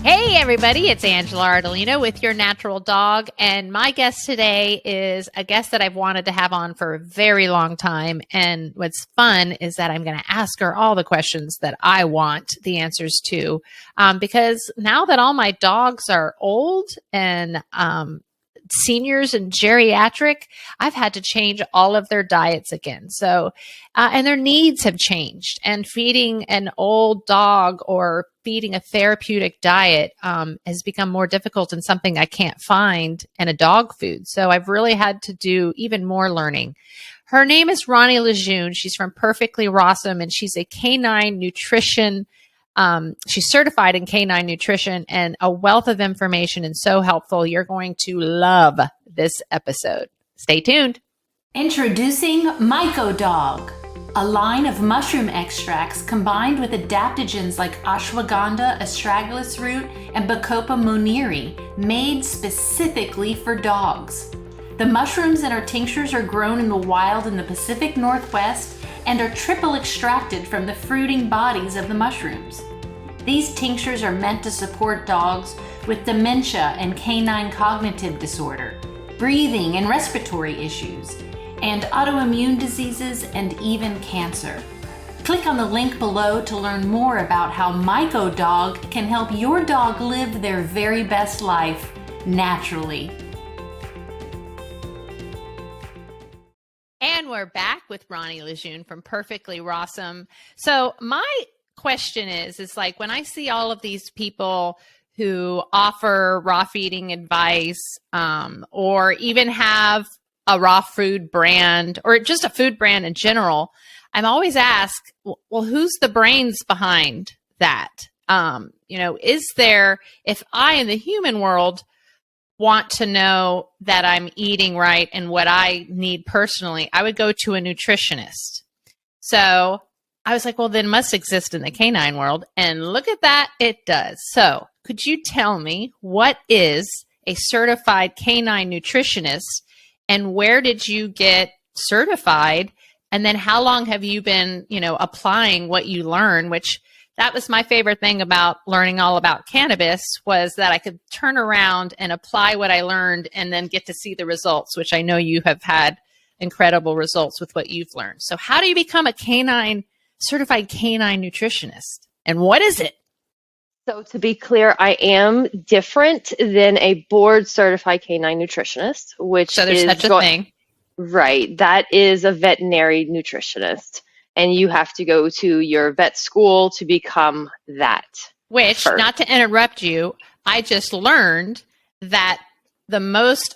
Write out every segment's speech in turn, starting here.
Hey everybody, it's Angela Ardolino with Your Natural Dog, and my guest today is a guest that I've wanted to have on for a very long time, and what's fun is that I'm going to ask her all the questions that I want the answers to, because now that all my dogs are old and seniors and geriatric, I've had to change all of their diets again. So, and their needs have changed, and feeding an old dog or feeding a therapeutic diet has become more difficult and something I can't find in a dog food. So I've really had to do even more learning. Her name is Ronny LeJeune. She's from Perfectly Rawsome, and she's a canine nutrition. She's certified in canine nutrition and a wealth of information, and so helpful. You're going to love this episode. Stay tuned. Introducing Myco Dog, a line of mushroom extracts combined with adaptogens like ashwagandha, astragalus root, and Bacopa monnieri, made specifically for dogs. The mushrooms in our tinctures are grown in the wild in the Pacific Northwest and are triple extracted from the fruiting bodies of the mushrooms. These tinctures are meant to support dogs with dementia and canine cognitive disorder, breathing and respiratory issues, and autoimmune diseases and even cancer. Click on the link below to learn more about how Myco Dog can help your dog live their very best life naturally. And we're back with Ronny LeJeune from Perfectly Rawsome. So my question is like when I see all of these people who offer raw feeding advice or even have a raw food brand or just a food brand in general, I'm always asked, well, who's the brains behind that? Is there, if I in the human world want to know that I'm eating right and what I need personally, I would go to a nutritionist. So I was like, well, then it must exist in the canine world. And look at that, it does. So could you tell me what is a certified canine nutritionist and where did you get certified? And then how long have you been, applying what you learn, which that was my favorite thing about learning all about cannabis was that I could turn around and apply what I learned and then get to see the results, which I know you have had incredible results with what you've learned. So how do you become a certified canine nutritionist? And what is it? So to be clear, I am different than a board certified canine nutritionist, which so there's is such a thing. Right. That is a veterinary nutritionist. And you have to go to your vet school to become that. Which, first. Not to interrupt you, I just learned that most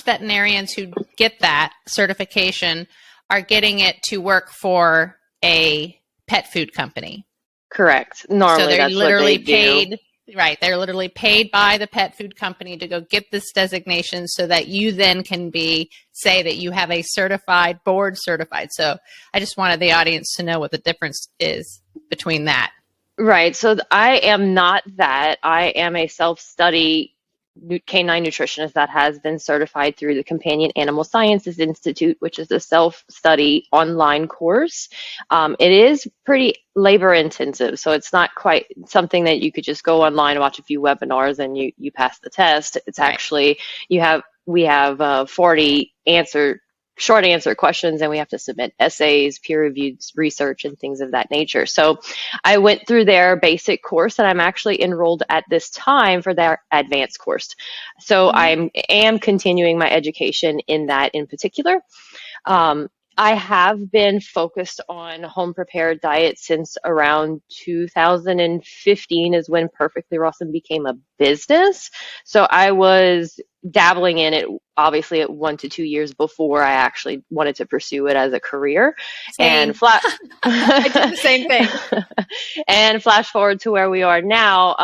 veterinarians who get that certification are getting it to work for a pet food company. Correct. Normally, so they're that's literally what they paid. Do. Right. They're literally paid by the pet food company to go get this designation so that you then can say that you have a board certified. So I just wanted the audience to know what the difference is between that. Right. So I am not that. I am a self-study canine nutritionist that has been certified through the Companion Animal Sciences Institute, which is a self-study online course. It is pretty labor intensive, so it's not quite something that you could just go online and watch a few webinars and you pass the test. It's actually we have 40 short answer questions, and we have to submit essays, peer-reviewed research, and things of that nature. So I went through their basic course, and I'm actually enrolled at this time for their advanced course. So I am continuing my education in that in particular. I have been focused on home prepared diets since around 2015 is when Perfectly Rawsome became a business. So I was dabbling in it obviously at 1 to 2 years before I actually wanted to pursue it as a career. Same. And I did the same thing. And flash forward to where we are now,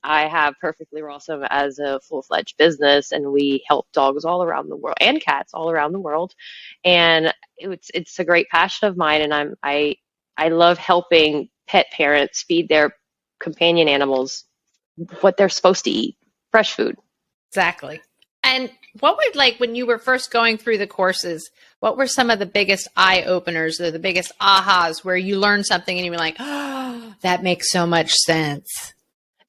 I have Perfectly Rawsome as a full-fledged business, and we help dogs all around the world and cats all around the world. And it's a great passion of mine, and I love helping pet parents feed their companion animals what they're supposed to eat, fresh food. Exactly. And what would, like, when you were first going through the courses, what were some of the biggest eye openers or the biggest ahas where you learned something and you were like, oh, that makes so much sense?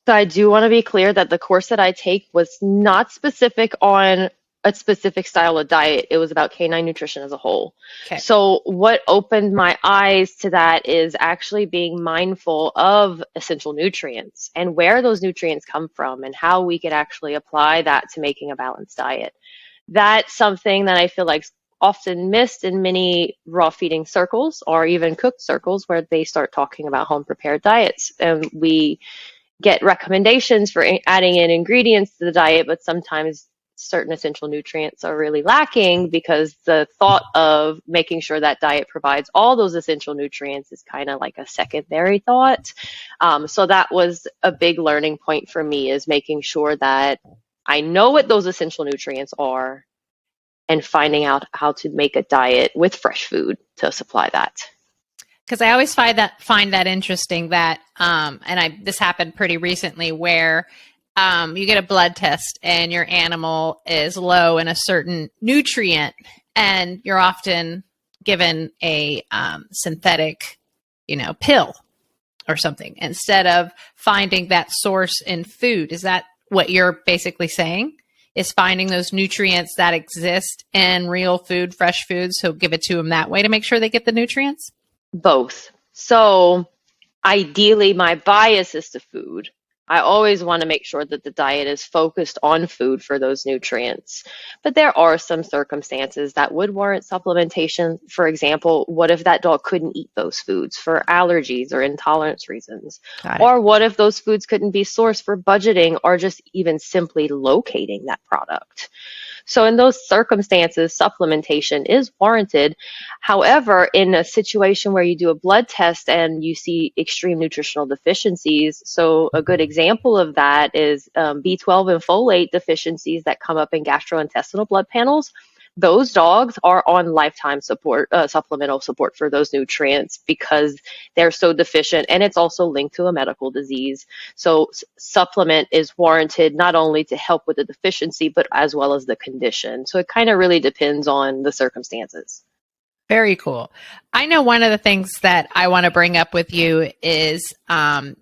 So I do want to be clear that the course that I take was not specific on a specific style of diet. It was about canine nutrition as a whole. Okay. So what opened my eyes to that is actually being mindful of essential nutrients and where those nutrients come from and how we could actually apply that to making a balanced diet. That's something that I feel like often missed in many raw feeding circles or even cooked circles where they start talking about home prepared diets. And we get recommendations for adding in ingredients to the diet, but sometimes certain essential nutrients are really lacking because the thought of making sure that diet provides all those essential nutrients is kind of like a secondary thought. So that was a big learning point for me, is making sure that I know what those essential nutrients are and finding out how to make a diet with fresh food to supply that. Because I always find that interesting that, this happened pretty recently where you get a blood test and your animal is low in a certain nutrient, and you're often given a synthetic, pill or something instead of finding that source in food. Is that what you're basically saying? Is finding those nutrients that exist in real food, fresh food, so give it to them that way to make sure they get the nutrients? Both. So ideally, my bias is to food. I always want to make sure that the diet is focused on food for those nutrients. But there are some circumstances that would warrant supplementation. For example, what if that dog couldn't eat those foods for allergies or intolerance reasons? Or what if those foods couldn't be sourced for budgeting or just even simply locating that product? So in those circumstances, supplementation is warranted. However, in a situation where you do a blood test and you see extreme nutritional deficiencies, so a good example of that is B12 and folate deficiencies that come up in gastrointestinal blood panels. Those dogs are on lifetime support, supplemental support for those nutrients because they're so deficient, and it's also linked to a medical disease. So supplement is warranted not only to help with the deficiency, but as well as the condition. So it kind of really depends on the circumstances. Very cool. I know one of the things that I want to bring up with you is kind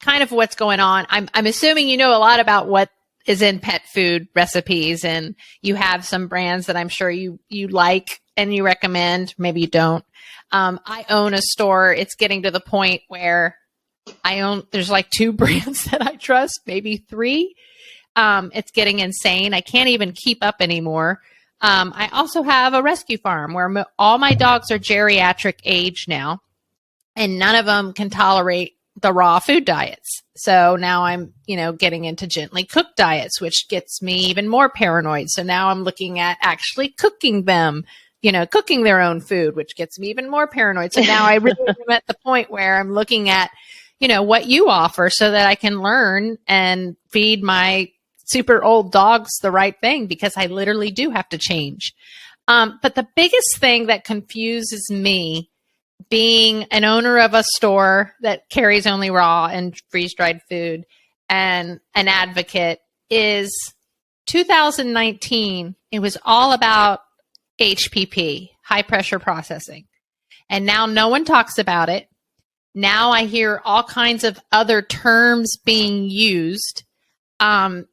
of what's going on. I'm assuming you know a lot about what is in pet food recipes, and you have some brands that I'm sure you like and you recommend. Maybe you don't. I own a store. It's getting to the point where there's like 2 brands that I trust, maybe 3. It's getting insane. I can't even keep up anymore. I also have a rescue farm where all my dogs are geriatric age now, and none of them can tolerate the raw food diets. So now I'm, getting into gently cooked diets, which gets me even more paranoid. So now I'm looking at actually cooking them, cooking their own food, which gets me even more paranoid. So now I really am at the point where I'm looking at, what you offer so that I can learn and feed my super old dogs the right thing, because I literally do have to change. But the biggest thing that confuses me, being an owner of a store that carries only raw and freeze-dried food and an advocate, is 2019, it was all about HPP, high pressure processing. And now no one talks about it. Now I hear all kinds of other terms being used. And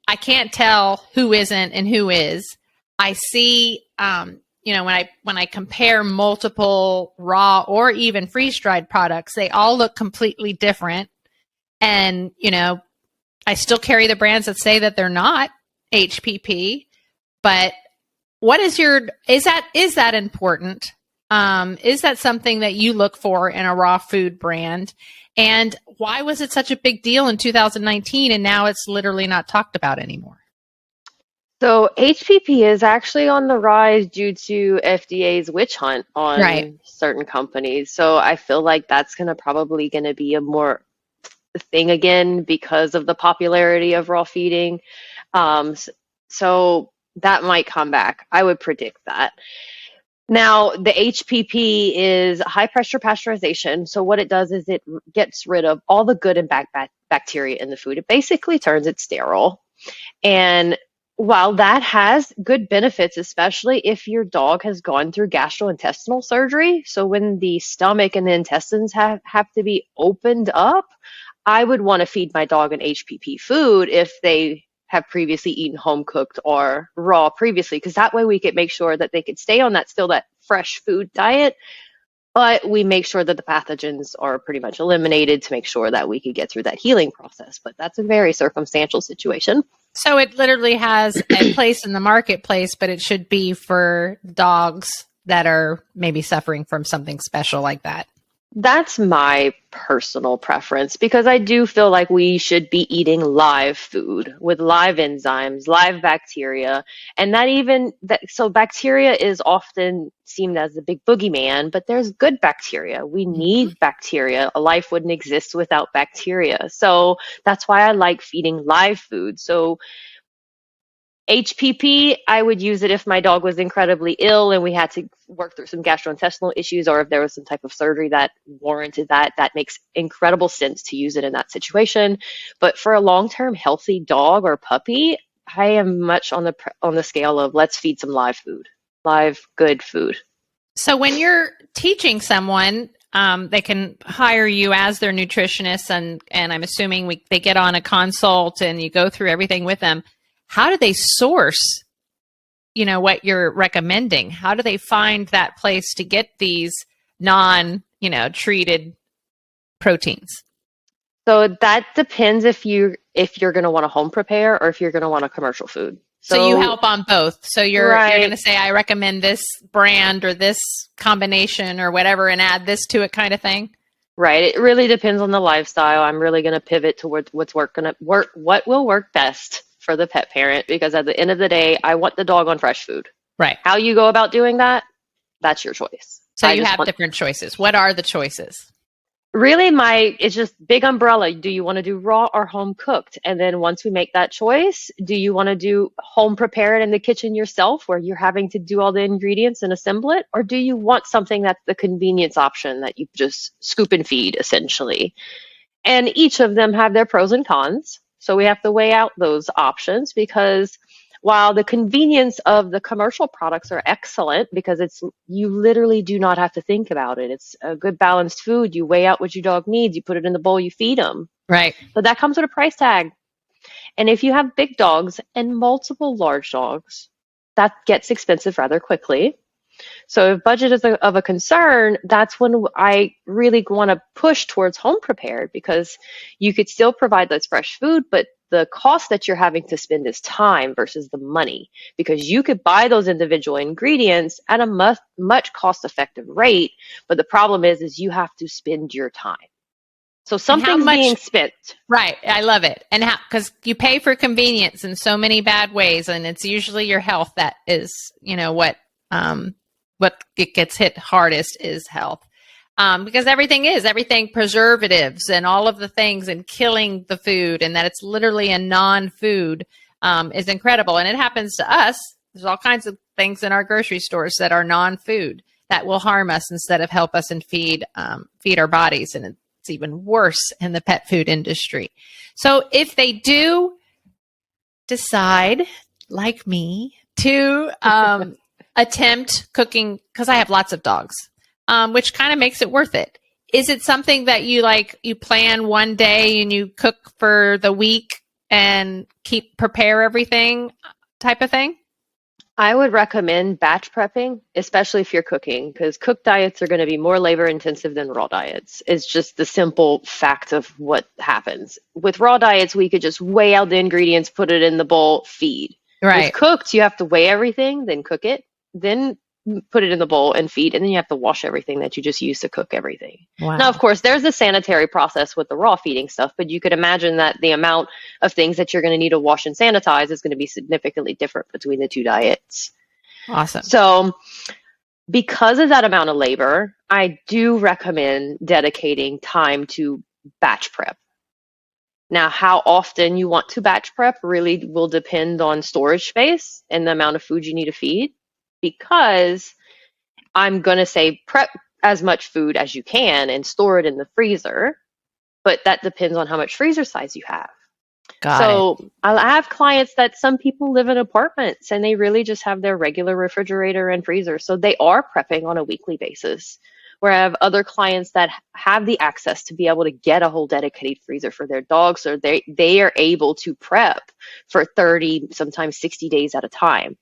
I can't tell who isn't and who is. I see, when I compare multiple raw or even freeze-dried products, they all look completely different. And, I still carry the brands that say that they're not HPP, but is that important? Is that something that you look for in a raw food brand? And why was it such a big deal in 2019 and now it's literally not talked about anymore? So HPP is actually on the rise due to FDA's witch hunt on certain companies. So I feel like that's probably going to be a more thing again because of the popularity of raw feeding. So that might come back. I would predict that. Now, the HPP is high pressure pasteurization. So what it does is it gets rid of all the good and bad bacteria in the food. It basically turns it sterile. And while that has good benefits, especially if your dog has gone through gastrointestinal surgery, so when the stomach and the intestines have to be opened up, I would want to feed my dog an HPP food if they have previously eaten home cooked or raw previously, because that way we could make sure that they could stay on that fresh food diet, but we make sure that the pathogens are pretty much eliminated to make sure that we could get through that healing process. But that's a very circumstantial situation. So it literally has a place in the marketplace, but it should be for dogs that are maybe suffering from something special like that. That's my personal preference, because I do feel like we should be eating live food with live enzymes, live bacteria, and so bacteria is often seen as the big boogeyman, but there's good bacteria. We need bacteria. A life wouldn't exist without bacteria. So that's why I like feeding live food. So HPP, I would use it if my dog was incredibly ill and we had to work through some gastrointestinal issues, or if there was some type of surgery that warranted that. That makes incredible sense to use it in that situation. But for a long-term healthy dog or puppy, I am much on the scale of let's feed some live food, live good food. So when you're teaching someone, they can hire you as their nutritionist, and I'm assuming they get on a consult and you go through everything with them. How do they source, what you're recommending? How do they find that place to get these treated proteins? So that depends if you're going to want to home prepare or if you're going to want a commercial food. So you help on both. So you're going to say, I recommend this brand or this combination or whatever, and add this to it, kind of thing. Right. It really depends on the lifestyle. I'm really going to pivot towards what will work best for the pet parent, because at the end of the day, I want the dog on fresh food. Right. How you go about doing that, that's your choice. So you have different choices. What are the choices? Really, it's just big umbrella. Do you want to do raw or home cooked? And then once we make that choice, do you want to do home prepare it in the kitchen yourself, where you're having to do all the ingredients and assemble it? Or do you want something that's the convenience option that you just scoop and feed, essentially? And each of them have their pros and cons. So we have to weigh out those options, because while the convenience of the commercial products are excellent, because you literally do not have to think about it. It's a good balanced food. You weigh out what your dog needs. You put it in the bowl, you feed them. Right. But that comes with a price tag. And if you have big dogs and multiple large dogs, that gets expensive rather quickly. So if budget is of a concern, that's when I really want to push towards home prepared, because you could still provide those fresh food, but the cost that you're having to spend is time versus the money, because you could buy those individual ingredients at a much cost-effective rate. But the problem is you have to spend your time. So something's being spent. Right. I love it. And because you pay for convenience in so many bad ways, and it's usually your health that is, what it gets hit hardest is health. Because everything preservatives and all of the things, and killing the food, and that it's literally a non-food is incredible. And it happens to us. There's all kinds of things in our grocery stores that are non-food that will harm us instead of help us and feed our bodies. And it's even worse in the pet food industry. So if they do decide, like me, to attempt cooking, because I have lots of dogs, which kind of makes it worth it. Is it something that you plan one day and you cook for the week and prepare everything type of thing? I would recommend batch prepping, especially if you're cooking, because cooked diets are going to be more labor intensive than raw diets. It's just the simple fact of what happens. With raw diets, we could just weigh out the ingredients, put it in the bowl, feed. Right. With cooked, you have to weigh everything, then cook it, then put it in the bowl and feed, and then you have to wash everything that you just used to cook everything. Wow. Now, of course, there's a sanitary process with the raw feeding stuff, but you could imagine that the amount of things that you're going to need to wash and sanitize is going to be significantly different between the two diets. Awesome. So because of that amount of labor, I do recommend dedicating time to batch prep. Now, how often you want to batch prep really will depend on storage space and the amount of food you need to feed, because I'm going to say prep as much food as you can and store it in the freezer, but that depends on how much freezer size you have. Got it. I have clients that some people live in apartments and they really just have their regular refrigerator and freezer. So they are prepping on a weekly basis, where I have other clients that have the access to be able to get a whole dedicated freezer for their dogs, so they are able to prep for 30, sometimes 60 days at a time.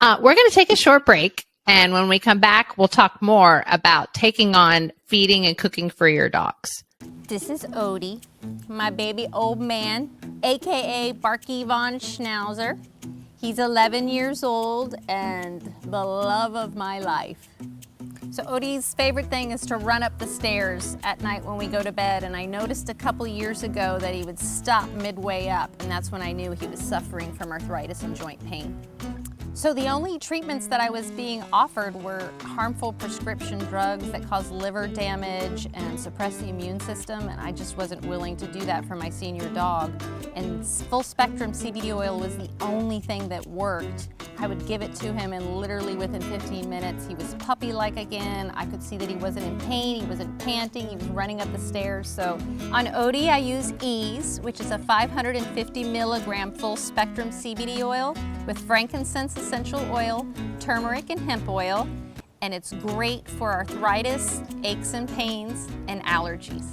We're going to take a short break. And when we come back, we'll talk more about taking on feeding and cooking for your dogs. This is Odie, my baby old man, aka Barky Von Schnauzer. He's 11 years old and the love of my life. So Odie's favorite thing is to run up the stairs at night when we go to bed, and I noticed a couple years ago that he would stop midway up, and that's when I knew he was suffering from arthritis and joint pain. So the only treatments that I was being offered were harmful prescription drugs that cause liver damage and suppress the immune system, and I just wasn't willing to do that for my senior dog. And full spectrum CBD oil was the only thing that worked. I would give it to him, and literally within 15 minutes he was puppy-like again. I could see that he wasn't in pain, he wasn't panting, he was running up the stairs. So on Odie I use Ease, which is a 550 milligram full spectrum CBD oil with frankincense essential oil, turmeric, and hemp oil, and it's great for arthritis, aches and pains, and allergies.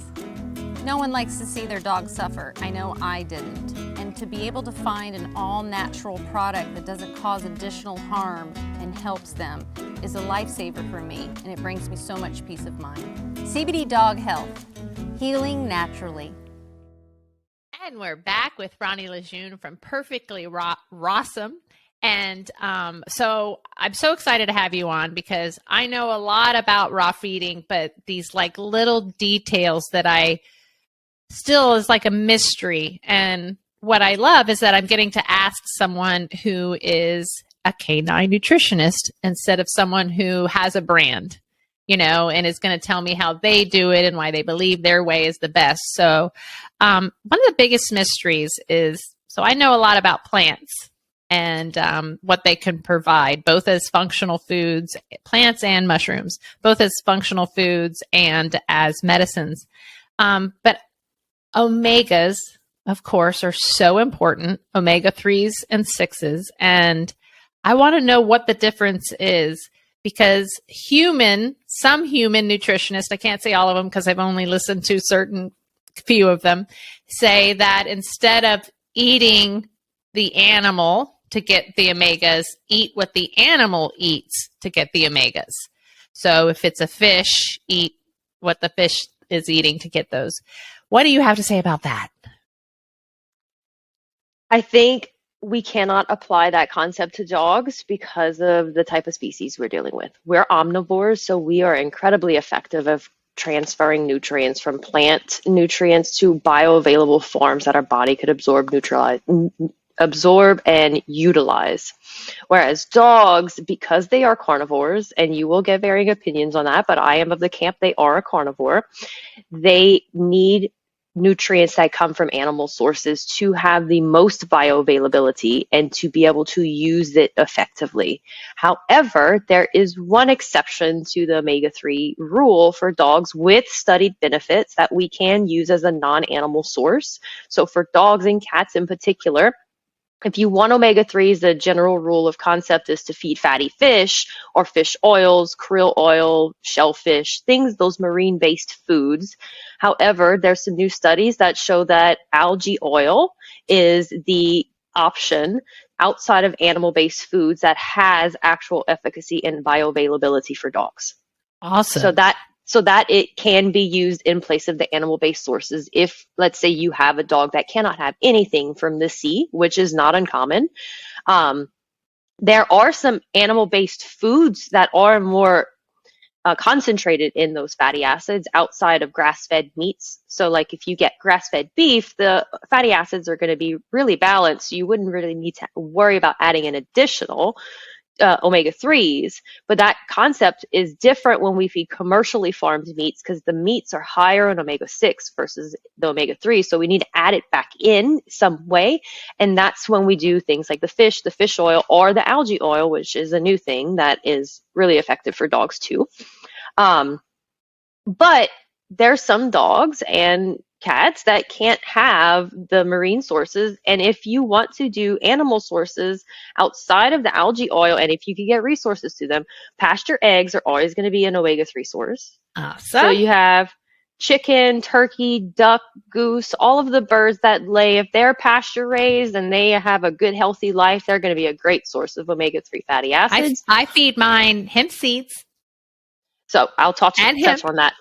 No one likes to see their dog suffer. I know I didn't. And to be able to find an all-natural product that doesn't cause additional harm and helps them is a lifesaver for me, and it brings me so much peace of mind. CBD Dog Health, healing naturally. And we're back with Ronny LeJeune from Perfectly Rawsome. And so I'm so excited to have you on because I know a lot about raw feeding, but these like little details that I still is like a mystery. And what I love is that I'm getting to ask someone who is a canine nutritionist instead of someone who has a brand, you know, and is going to tell me how they do it and why they believe their way is the best. So one of the biggest mysteries is, so I know a lot about plants and what they can provide, both as functional foods, plants and mushrooms, both as functional foods and as medicines. But omegas, of course, are so important, omega-3s and 6s. And I want to know what the difference is because some human nutritionists, I can't say all of them because I've only listened to certain few of them, say that instead of eating the animal to get the omegas, eat what the animal eats to get the omegas. So if it's a fish, eat what the fish is eating to get those. What do you have to say about that? I think we cannot apply that concept to dogs because of the type of species we're dealing with. We're omnivores, so we are incredibly effective of transferring nutrients from plant nutrients to bioavailable forms that our body could absorb and utilize. Whereas dogs, because they are carnivores, and you will get varying opinions on that, but I am of the camp they are a carnivore, they need nutrients that come from animal sources to have the most bioavailability and to be able to use it effectively. However, there is one exception to the omega-3 rule for dogs with studied benefits that we can use as a non-animal source. So for dogs and cats in particular, if you want omega-3s, the general rule of concept is to feed fatty fish or fish oils, krill oil, shellfish, things, those marine-based foods. However, there's some new studies that show that algae oil is the option outside of animal-based foods that has actual efficacy and bioavailability for dogs. Awesome. So that it can be used in place of the animal-based sources. If, let's say, you have a dog that cannot have anything from the sea, which is not uncommon, there are some animal-based foods that are more concentrated in those fatty acids outside of grass-fed meats. So like if you get grass-fed beef, the fatty acids are going to be really balanced. You wouldn't really need to worry about adding an additional omega-3s, but that concept is different when we feed commercially farmed meats because the meats are higher in omega-6 versus the omega-3. So we need to add it back in some way. And that's when we do things like the fish oil, or the algae oil, which is a new thing that is really effective for dogs too. But there's some dogs and cats that can't have the marine sources. And if you want to do animal sources outside of the algae oil, and if you can get resources to them, pasture eggs are always going to be an omega-3 source. Awesome. So you have chicken, turkey, duck, goose, all of the birds that lay, if they're pasture raised and they have a good, healthy life, they're going to be a great source of omega-3 fatty acids. I feed mine hemp seeds. So I'll touch on that.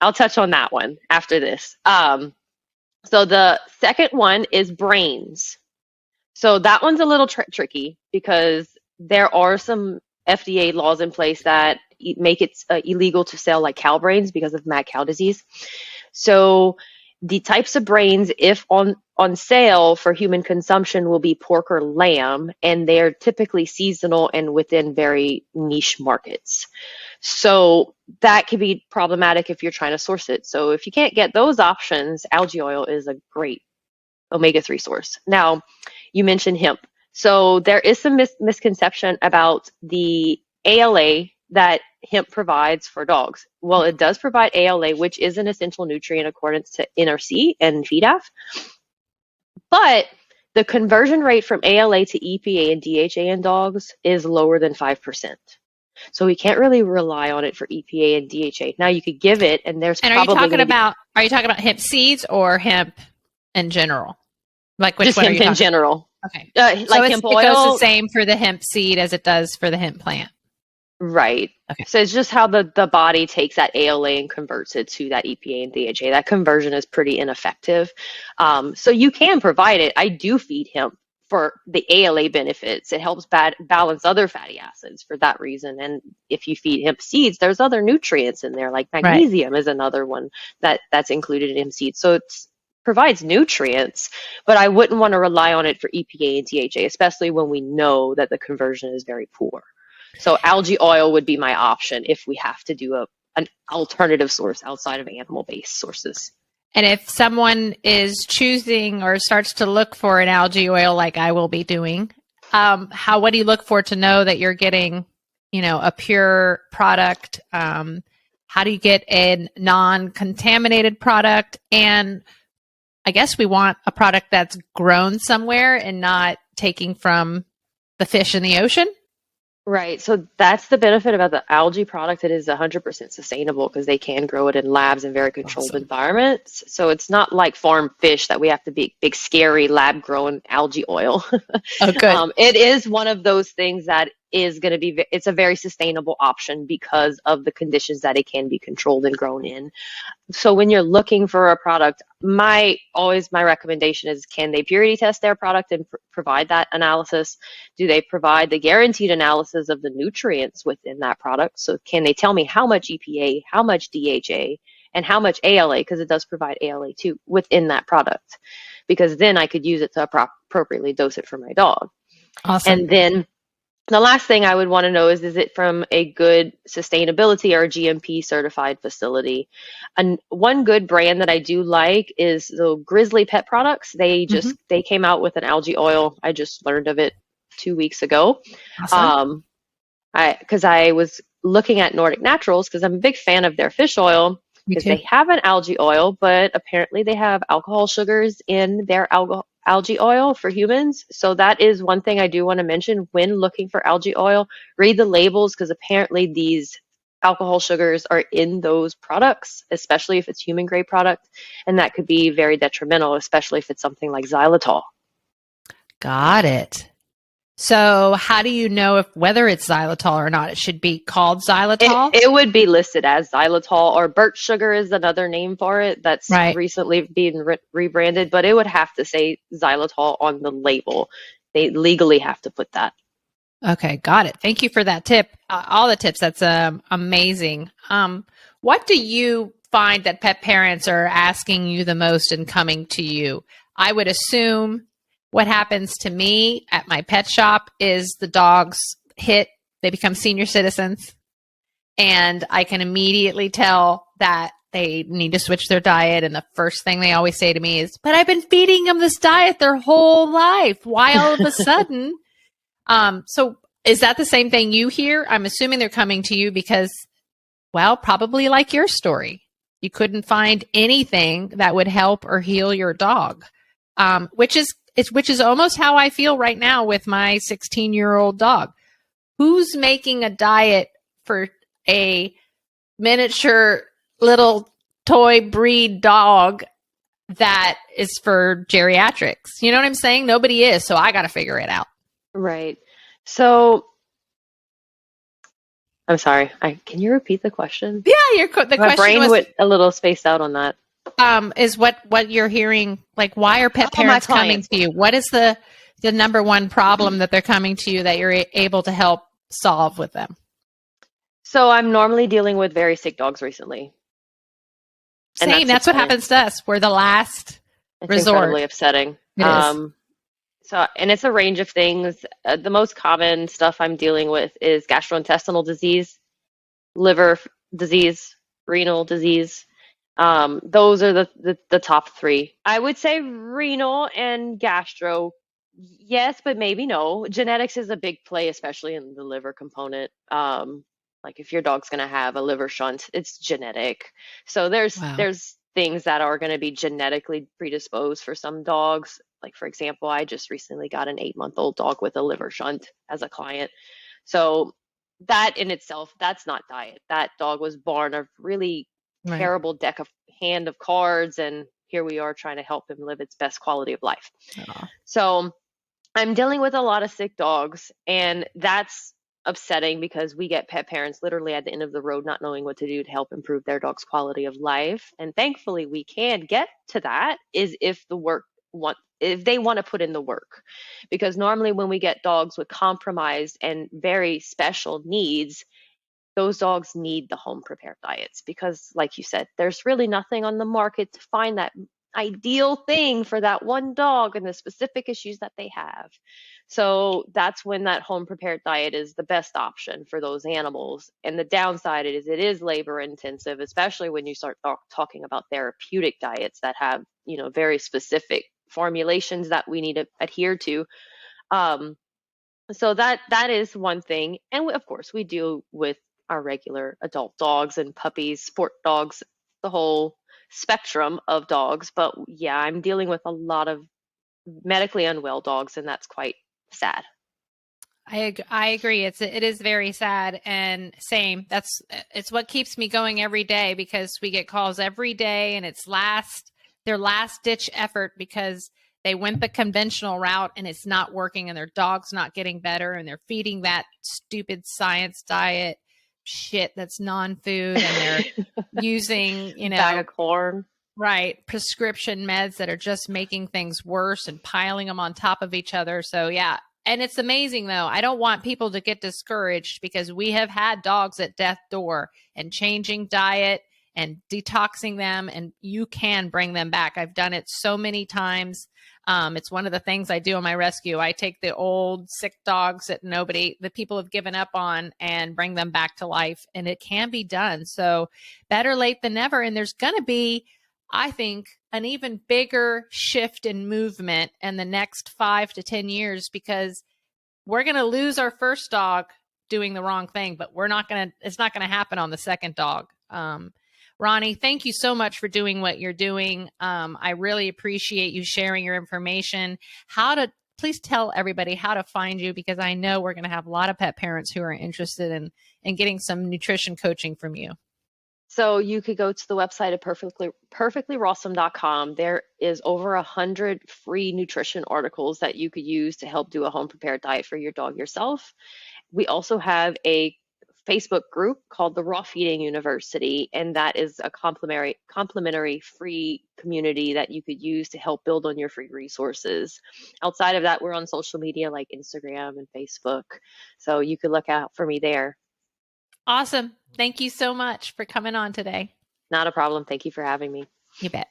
I'll touch on that one after this. So the second one is brains. So that one's a little tricky because there are some FDA laws in place that make it illegal to sell like cow brains because of mad cow disease. So the types of brains, if on sale for human consumption, will be pork or lamb, and they're typically seasonal and within very niche markets. So that could be problematic if you're trying to source it. So if you can't get those options, algae oil is a great omega-3 source. Now, you mentioned hemp. So there is some misconception about the ALA that hemp provides for dogs. Well, it does provide ALA, which is an essential nutrient according to NRC and FEDAF. But the conversion rate from ALA to EPA and DHA in dogs is lower than 5%. So we can't really rely on it for EPA and DHA. Now you could give it, and there's and probably are you talking about hemp seeds or hemp in general? Like which just one hemp are you in general. Okay. Like so hemp oil. It goes the same for the hemp seed as it does for the hemp plant. Right. Okay. So it's just how the body takes that ALA and converts it to that EPA and DHA. That conversion is pretty ineffective. So you can provide it. I do feed hemp for the ALA benefits. It helps balance other fatty acids for that reason. And if you feed hemp seeds, there's other nutrients in there, like magnesium is another one that's included in hemp seeds. So it's provides nutrients, but I wouldn't want to rely on it for EPA and DHA, especially when we know that the conversion is very poor. So algae oil would be my option if we have to do an alternative source outside of animal-based sources. And if someone is choosing or starts to look for an algae oil like I will be doing, what do you look for to know that you're getting, a pure product? How do you get a non-contaminated product? And I guess we want a product that's grown somewhere and not taking from the fish in the ocean. Right. So that's the benefit about the algae product. It is 100% sustainable because they can grow it in labs in very controlled environments. So it's not like farm fish that we have to be big, scary lab grown algae oil. Oh, good. It is one of those things that is going to be, it's a very sustainable option because of the conditions that it can be controlled and grown in. So when you're looking for a product, my recommendation is, can they purity test their product and provide that analysis? Do they provide the guaranteed analysis of the nutrients within that product? So can they tell me how much EPA, how much DHA, and how much ALA, because it does provide ALA too, within that product? Because then I could use it to appropriately dose it for my dog. Awesome. And then the last thing I would want to know is it from a good sustainability or GMP certified facility? And one good brand that I do like is the Grizzly Pet Products. They came out with an algae oil. I just learned of it 2 weeks ago. Awesome. Because I was looking at Nordic Naturals because I'm a big fan of their fish oil because they have an algae oil, but apparently they have alcohol sugars in their algae oil for humans. So that is one thing I do want to mention when looking for algae oil. Read the labels because apparently these alcohol sugars are in those products, especially if it's human grade product, and that could be very detrimental, especially if it's something like xylitol. Got it. So how do you know whether it's xylitol or not? It should be called xylitol? It would be listed as xylitol, or birch sugar is another name for it that's recently being rebranded, but it would have to say xylitol on the label. They legally have to put that. Okay, got it. Thank you for that tip. All the tips. That's amazing. What do you find that pet parents are asking you the most and coming to you? I would assume what happens to me at my pet shop is the dogs they become senior citizens, and I can immediately tell that they need to switch their diet. And the first thing they always say to me is, but I've been feeding them this diet their whole life. Why all of a sudden? So is that the same thing you hear? I'm assuming they're coming to you because, well, probably like your story. You couldn't find anything that would help or heal your dog, which is almost how I feel right now with my 16-year-old dog. Who's making a diet for a miniature little toy breed dog that is for geriatrics? You know what I'm saying? Nobody is, so I got to figure it out. Right. So I'm sorry. Can you repeat the question? Yeah, the My question brain was, went a little spaced out on that. is what you're hearing, like, why are pet parents coming to you? What is the number one problem that they're coming to you that you're able to help solve with them? So I'm normally dealing with very sick dogs recently. Same. That's what happens to us. We're the last resort. Incredibly upsetting. It is. And it's a range of things. The most common stuff I'm dealing with is gastrointestinal disease, liver disease, renal disease. Those are the top three. I would say renal and gastro, yes, but maybe no. Genetics is a big play, especially in the liver component. Like if your dog's going to have a liver shunt, it's genetic. So there's things that are going to be genetically predisposed for some dogs. Like, for example, I just recently got an 8-month-old dog with a liver shunt as a client. So that in itself, that's not diet. That dog was born a really terrible hand of cards, and here we are trying to help him live its best quality of life. So I'm dealing with a lot of sick dogs, and that's upsetting because we get pet parents literally at the end of the road not knowing what to do to help improve their dog's quality of life. And thankfully we can get to that is if they want to put in the work. Because normally when we get dogs with compromised and very special needs, those dogs need the home prepared diets because, like you said, there's really nothing on the market to find that ideal thing for that one dog and the specific issues that they have. So that's when that home prepared diet is the best option for those animals. And the downside is it is labor intensive, especially when you start talking about therapeutic diets that have, very specific formulations that we need to adhere to. So that is one thing. And of course, we deal with our regular adult dogs and puppies, sport dogs, the whole spectrum of dogs. But yeah, I'm dealing with a lot of medically unwell dogs, and that's quite sad. I agree. It is very sad, and same. It's what keeps me going every day because we get calls every day, and it's their last ditch effort because they went the conventional route and it's not working, and their dog's not getting better, and they're feeding that stupid science diet shit that's non-food, and they're using, bag of corn. Right. Prescription meds that are just making things worse and piling them on top of each other. So yeah. And it's amazing though. I don't want people to get discouraged because we have had dogs at death's door, and changing diet and detoxing them, and you can bring them back. I've done it so many times. It's one of the things I do in my rescue. I take the old sick dogs that the people have given up on, and bring them back to life, and it can be done. So better late than never. And there's going to be, I think, an even bigger shift in movement in the next 5 to 10 years because we're going to lose our first dog doing the wrong thing, but it's not going to happen on the second dog. Ronny, thank you so much for doing what you're doing. I really appreciate you sharing your information. Please tell everybody how to find you, because I know we're going to have a lot of pet parents who are interested in getting some nutrition coaching from you. So you could go to the website at perfectlyrawsome.com. There is over 100 free nutrition articles that you could use to help do a home prepared diet for your dog yourself. We also have a Facebook group called the Raw Feeding University, and that is a complimentary free community that you could use to help build on your free resources. Outside of that, we're on social media like Instagram and Facebook, so you could look out for me there. Awesome. Thank you so much for coming on today. Not a problem. Thank you for having me. You bet.